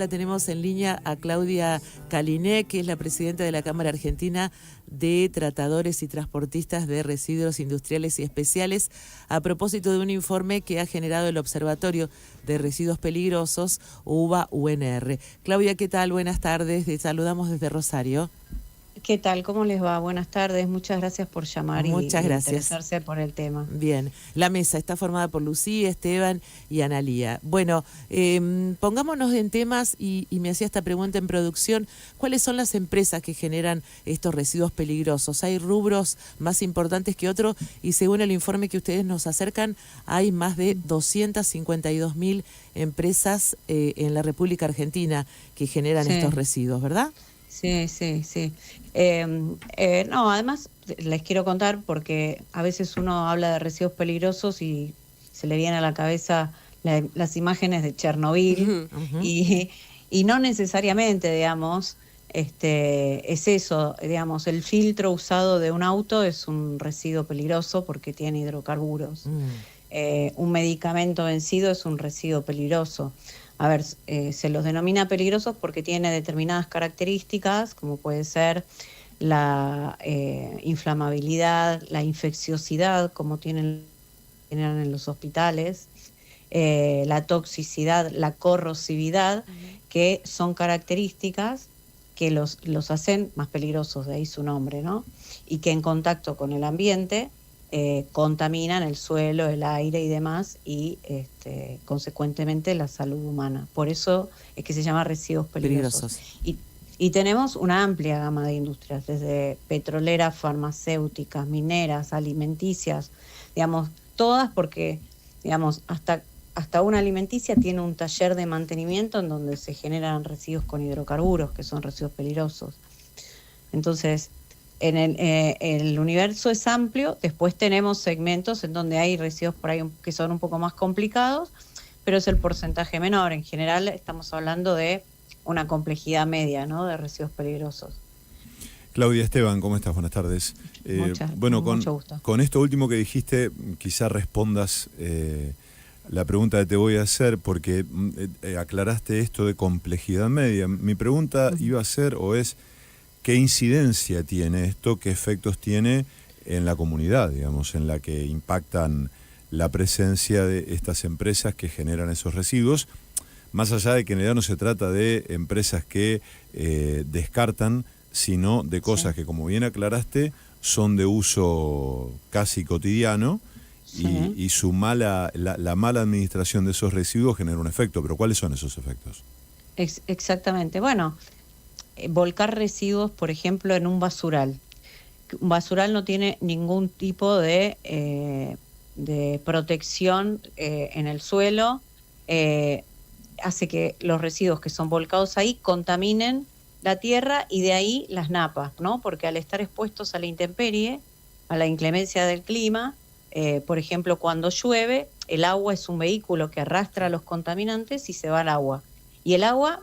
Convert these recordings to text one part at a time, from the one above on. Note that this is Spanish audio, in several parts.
La tenemos en línea a Claudia Caliné, que es la presidenta de la Cámara Argentina de Tratadores y Transportistas de Residuos Industriales y Especiales, a propósito de un informe que ha generado el Observatorio de Residuos Peligrosos, UBA-UNR. Claudia, ¿qué tal? Buenas tardes, te saludamos desde Rosario. ¿Qué tal? ¿Cómo les va? Buenas tardes. Muchas gracias por llamar Muchas y gracias. interesarse por el tema. Bien, la mesa está formada por Lucía, Esteban y Analía. Bueno, pongámonos en temas y me hacía esta pregunta en producción. ¿Cuáles son las empresas que generan estos residuos peligrosos? ¿Hay rubros más importantes que otros? Y según el informe que ustedes nos acercan, hay más de 252.000 empresas en la República Argentina que generan estos Sí, residuos, ¿verdad? sí. No, además les quiero contar porque a veces uno habla de residuos peligrosos y se le viene a la cabeza las imágenes de Chernobyl Ujú. y, y no necesariamente, digamos, es eso, digamos, el filtro usado de un auto es un residuo peligroso porque tiene hidrocarburos. Mm. Un medicamento vencido es un residuo peligroso. A ver, se los denomina peligrosos porque tiene determinadas características, como puede ser la inflamabilidad, la infecciosidad, como tienen en los hospitales, la toxicidad, la corrosividad, que son características que los hacen más peligrosos, de ahí su nombre, ¿no? Y que en contacto con el ambiente contaminan el suelo, el aire y demás, y consecuentemente la salud humana. Por eso es que se llama residuos peligrosos. Peligrosos. Y tenemos una amplia gama de industrias, desde petroleras, farmacéuticas, mineras, alimenticias, digamos, todas porque, digamos, hasta una alimenticia tiene un taller de mantenimiento en donde se generan residuos con hidrocarburos, que son residuos peligrosos. Entonces, el universo es amplio, después tenemos segmentos en donde hay residuos por ahí que son un poco más complicados, pero es el porcentaje menor. En general estamos hablando de una complejidad media, ¿no? De residuos peligrosos. Claudia, Esteban, ¿cómo estás? Buenas tardes. Bueno, Mucho gusto. con esto último que dijiste, quizá respondas la pregunta que te voy a hacer, porque aclaraste esto de complejidad media. Mi pregunta iba a ser, o es, ¿qué incidencia tiene esto? ¿Qué efectos tiene en la comunidad, digamos, en la que impactan la presencia de estas empresas que generan esos residuos? Más allá de que en realidad no se trata de empresas que descartan, sino de cosas Sí, que, como bien aclaraste, son de uso casi cotidiano sí. y su la mala administración de esos residuos genera un efecto. Pero ¿cuáles son esos efectos? Exactamente. Bueno, volcar residuos, por ejemplo, en un basural. Un basural no tiene ningún tipo de protección en el suelo. eh, Hace que los residuos que son volcados ahí contaminen la tierra y de ahí las napas, ¿no? Porque al estar expuestos a la intemperie, a la inclemencia del clima, por ejemplo, cuando llueve, el agua es un vehículo que arrastra los contaminantes y se va al agua. Y el agua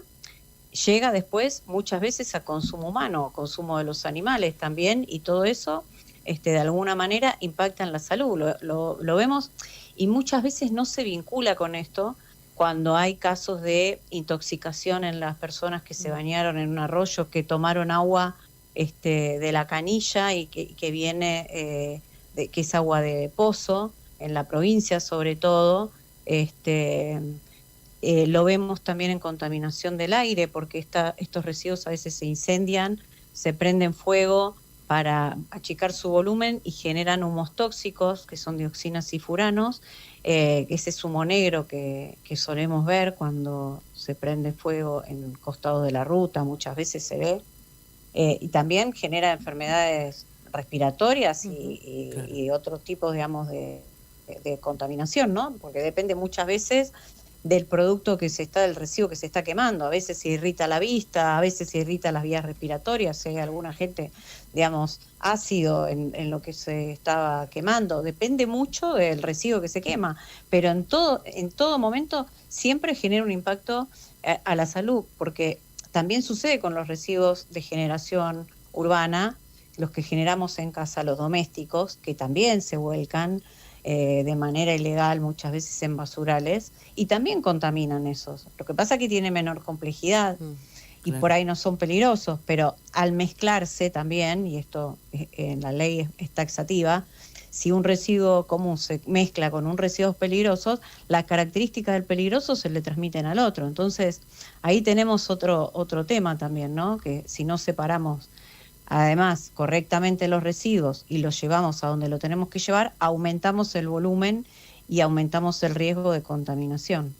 llega después muchas veces a consumo humano, consumo de los animales también, y todo eso de alguna manera impacta en la salud. Lo vemos y muchas veces no se vincula con esto cuando hay casos de intoxicación en las personas que se bañaron en un arroyo, que tomaron agua de la canilla y que viene, que es agua de pozo, en la provincia sobre todo. este, lo vemos también en contaminación del aire, porque estos residuos a veces se incendian, se prenden fuego para achicar su volumen y generan humos tóxicos, que son dioxinas y furanos, ese es humo negro que solemos ver cuando se prende fuego en costados de la ruta, muchas veces se ve, y también genera enfermedades respiratorias Ujú. Claro. y otros tipos, digamos, de contaminación, ¿no? Porque depende muchas veces del producto del residuo que se está quemando. A veces se irrita la vista, a veces se irrita las vías respiratorias, si hay alguna gente, digamos, ácido en lo que se estaba quemando. Depende mucho del residuo que se quema, pero en todo momento siempre genera un impacto a la salud, porque también sucede con los residuos de generación urbana, los que generamos en casa, los domésticos, que también se vuelcan. de manera ilegal, muchas veces en basurales, y también contaminan esos. Lo que pasa es que tiene menor complejidad y Claro. por ahí no son peligrosos, pero al mezclarse también, y esto en la ley es taxativa, si un residuo común se mezcla con un residuo peligroso, las características del peligroso se le transmiten al otro. Entonces, ahí tenemos otro tema también, ¿no? Que si no separamos además correctamente los residuos y los llevamos a donde lo tenemos que llevar, aumentamos el volumen y aumentamos el riesgo de contaminación.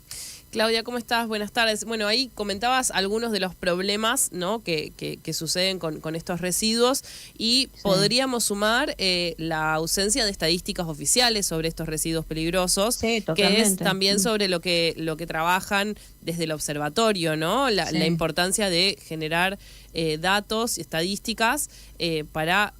Claudia, ¿cómo estás? Buenas tardes. Bueno, ahí comentabas algunos de los problemas, ¿no?, que suceden con estos residuos, y Sí. podríamos sumar la ausencia de estadísticas oficiales sobre estos residuos peligrosos, Sí, que es totalmente. también sobre lo que trabajan desde el observatorio, ¿no? La Sí. importancia de generar datos y estadísticas para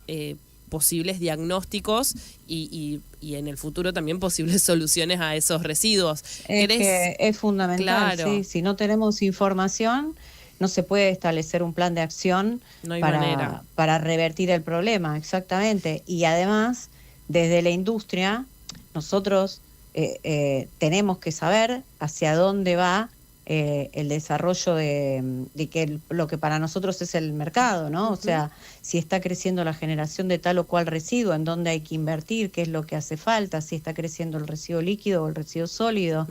posibles diagnósticos y en el futuro también posibles soluciones a esos residuos. Es que es fundamental, Claro. sí. Si no tenemos información, no se puede establecer un plan de acción No hay manera. para revertir el problema, exactamente. Y además, desde la industria, nosotros tenemos que saber hacia dónde va el desarrollo de que lo que para nosotros es el mercado, ¿no? O sea, si está creciendo la generación de tal o cual residuo, en dónde hay que invertir, qué es lo que hace falta, si está creciendo el residuo líquido o el residuo sólido,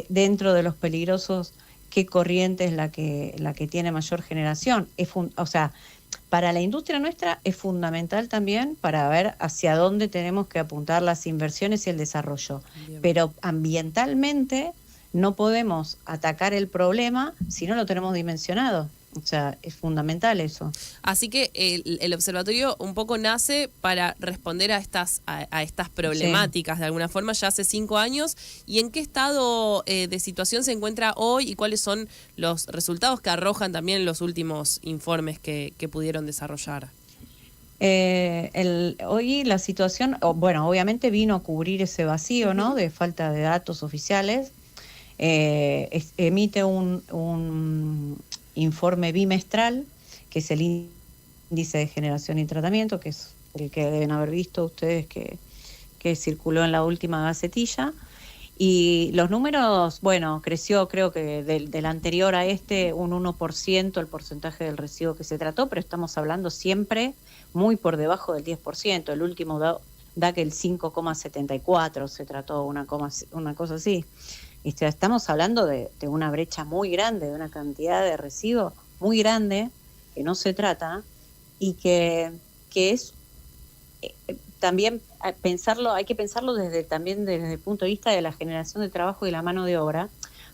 dentro de los peligrosos, qué corriente es la que tiene mayor generación. O sea, para la industria nuestra es fundamental también para ver hacia dónde tenemos que apuntar las inversiones y el desarrollo. Bien. Pero ambientalmente no podemos atacar el problema si no lo tenemos dimensionado. O sea, es fundamental eso. Así que el observatorio un poco nace para responder a estas problemáticas de alguna forma ya hace 5 años. ¿Y en qué estado de situación se encuentra hoy y cuáles son los resultados que arrojan también los últimos informes que pudieron desarrollar? Hoy la situación, bueno, obviamente vino a cubrir ese vacío, ¿no? De falta de datos oficiales. Emite un informe bimestral, que es el índice de generación y tratamiento, que es el que deben haber visto ustedes que circuló en la última gacetilla. Y los números, bueno, creció creo que del anterior a un 1% el porcentaje del residuo que se trató, pero estamos hablando siempre muy por debajo del 10%. El último da que el 5,74 se trató, una cosa así. Estamos hablando de una brecha muy grande, de una cantidad de residuos muy grande que no se trata y que es también hay que pensarlo también desde el punto de vista de la generación de trabajo y la mano de obra,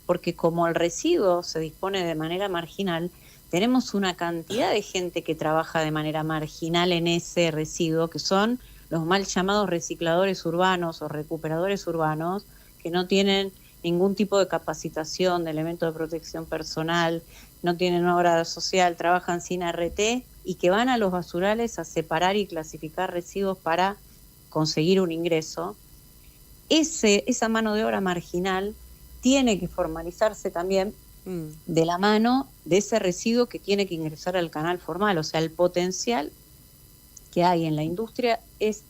porque como el residuo se dispone de manera marginal, tenemos una cantidad de gente que trabaja de manera marginal en ese residuo, que son los mal llamados recicladores urbanos o recuperadores urbanos, que no tienen ningún tipo de capacitación, de elementos de protección personal, no tienen obra social, trabajan sin RT y que van a los basurales a separar y clasificar residuos para conseguir un ingreso. Esa mano de obra marginal tiene que formalizarse también de la mano de ese residuo que tiene que ingresar al canal formal. O sea, el potencial que hay en la industria es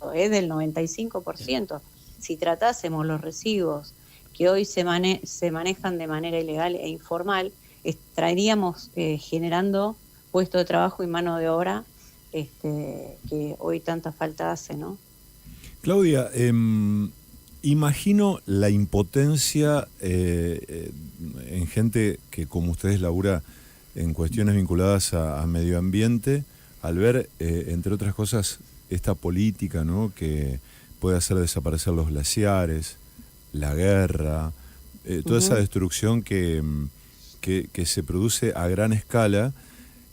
del 95%. Si tratásemos los residuos que hoy se manejan de manera ilegal e informal, estaríamos generando puestos de trabajo y mano de obra que hoy tanta falta hace, ¿no? Claudia, imagino la impotencia en gente que como ustedes labura en cuestiones vinculadas a medio ambiente, al ver, entre otras cosas, esta política, ¿no?, que puede hacer desaparecer los glaciares, la guerra, toda esa destrucción que se produce a gran escala,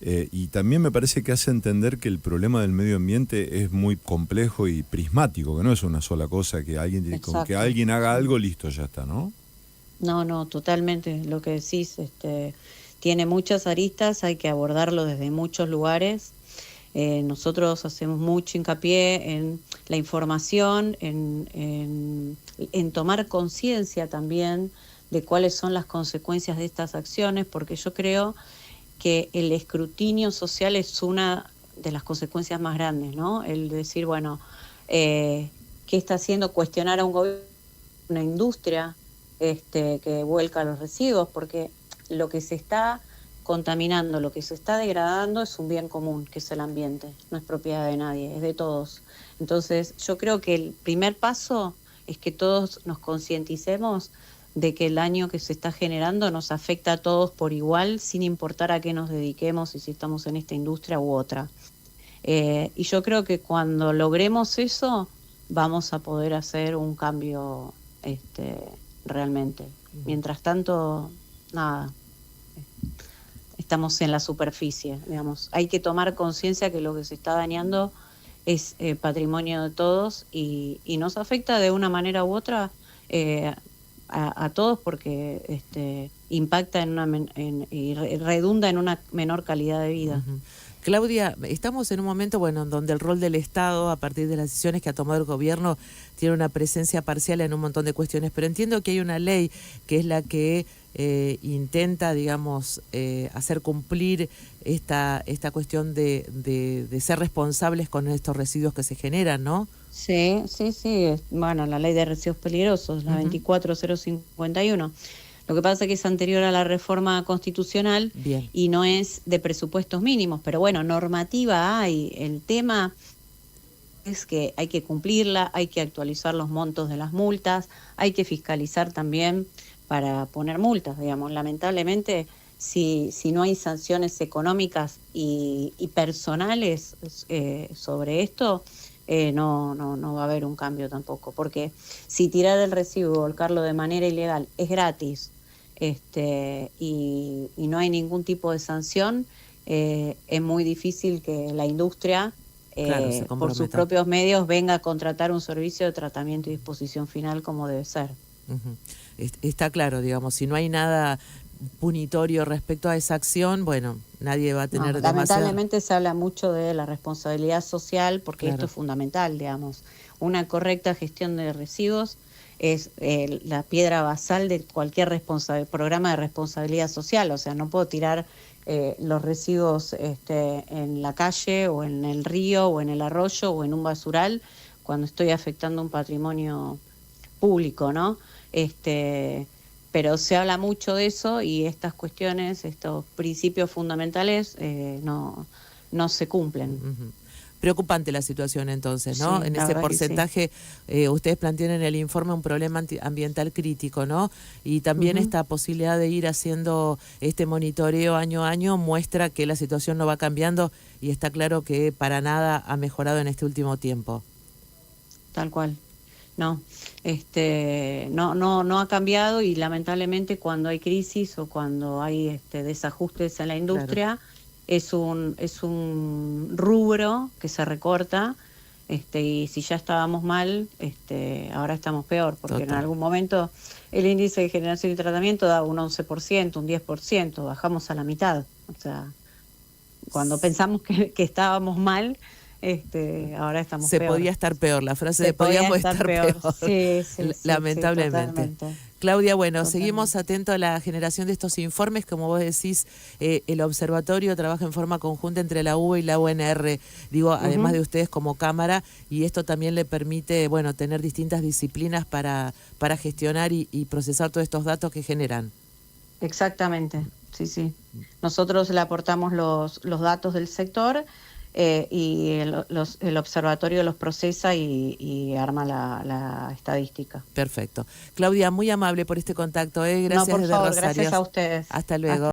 y también me parece que hace entender que el problema del medio ambiente es muy complejo y prismático, que no es una sola cosa, que con que alguien haga algo, listo, ya está, ¿no? No, totalmente, lo que decís, tiene muchas aristas, hay que abordarlo desde muchos lugares. Nosotros hacemos mucho hincapié en la información, en tomar conciencia también de cuáles son las consecuencias de estas acciones, porque yo creo que el escrutinio social es una de las consecuencias más grandes, ¿no? El decir, bueno, qué está haciendo, cuestionar a un gobierno, una industria que vuelca los residuos, porque lo que se está contaminando, lo que se está degradando es un bien común, que es el ambiente, no es propiedad de nadie, es de todos. Entonces, yo creo que el primer paso es que todos nos concienticemos de que el daño que se está generando nos afecta a todos por igual, sin importar a qué nos dediquemos y si estamos en esta industria u otra. Y yo creo que cuando logremos eso, vamos a poder hacer un cambio realmente. Mientras tanto, nada, estamos en la superficie, digamos. Hay que tomar conciencia que lo que se está dañando es patrimonio de todos y nos afecta de una manera u otra a todos, porque impacta y redunda en una menor calidad de vida. Uh-huh. Claudia, estamos en un momento, bueno, en donde el rol del Estado, a partir de las decisiones que ha tomado el gobierno, tiene una presencia parcial en un montón de cuestiones, pero entiendo que hay una ley que es la que intenta, digamos, hacer cumplir esta cuestión de ser responsables con estos residuos que se generan, ¿no? Sí. Bueno, la ley de residuos peligrosos, la 24051. Lo que pasa es que es anterior a la reforma constitucional. Bien. Y no es de presupuestos mínimos, pero bueno, normativa hay. El tema es que hay que cumplirla, hay que actualizar los montos de las multas, hay que fiscalizar también para poner multas, digamos. Lamentablemente, si no hay sanciones económicas y personales sobre esto, no va a haber un cambio tampoco, porque si tirar el residuo, volcarlo de manera ilegal, es gratis, y no hay ningún tipo de sanción, es muy difícil que la industria, por sus propios medios, venga a contratar un servicio de tratamiento y disposición final como debe ser. Uh-huh. Está claro, digamos, si no hay nada punitorio respecto a esa acción, bueno, nadie va a tener lamentablemente se habla mucho de la responsabilidad social, porque claro, esto es fundamental, digamos. Una correcta gestión de residuos es la piedra basal de cualquier programa de responsabilidad social. O sea, no puedo tirar los residuos en la calle o en el río o en el arroyo o en un basural cuando estoy afectando un patrimonio público, ¿no? Pero se habla mucho de eso y estas cuestiones, estos principios fundamentales no se cumplen. Uh-huh. Preocupante la situación entonces, ¿no? Sí, en ese porcentaje, sí. Ustedes plantean en el informe un problema ambiental crítico, ¿no? Y también esta posibilidad de ir haciendo este monitoreo año a año muestra que la situación no va cambiando y está claro que para nada ha mejorado en este último tiempo. Tal cual. No, no ha cambiado, y lamentablemente cuando hay crisis o cuando hay desajustes en la industria, claro, es un rubro que se recorta, y si ya estábamos mal, ahora estamos peor, porque en algún momento el índice de generación y tratamiento daba un 11%, un 10%, bajamos a la mitad. O sea, cuando pensamos que estábamos mal, ahora estamos peor. Se podía estar peor, la frase de podíamos estar peor. Sí, lamentablemente. Sí, Claudia, bueno, seguimos atentos a la generación de estos informes. Como vos decís, el observatorio trabaja en forma conjunta entre la UBA y la UNR, digo, además de ustedes como cámara, y esto también le permite, bueno, tener distintas disciplinas para gestionar y procesar todos estos datos que generan. Exactamente, sí. Nosotros le aportamos los datos del sector, y el observatorio los procesa y arma la estadística. Perfecto. Claudia, muy amable por este contacto. Gracias, no, por favor, Rosario. gracias a ustedes. Hasta luego.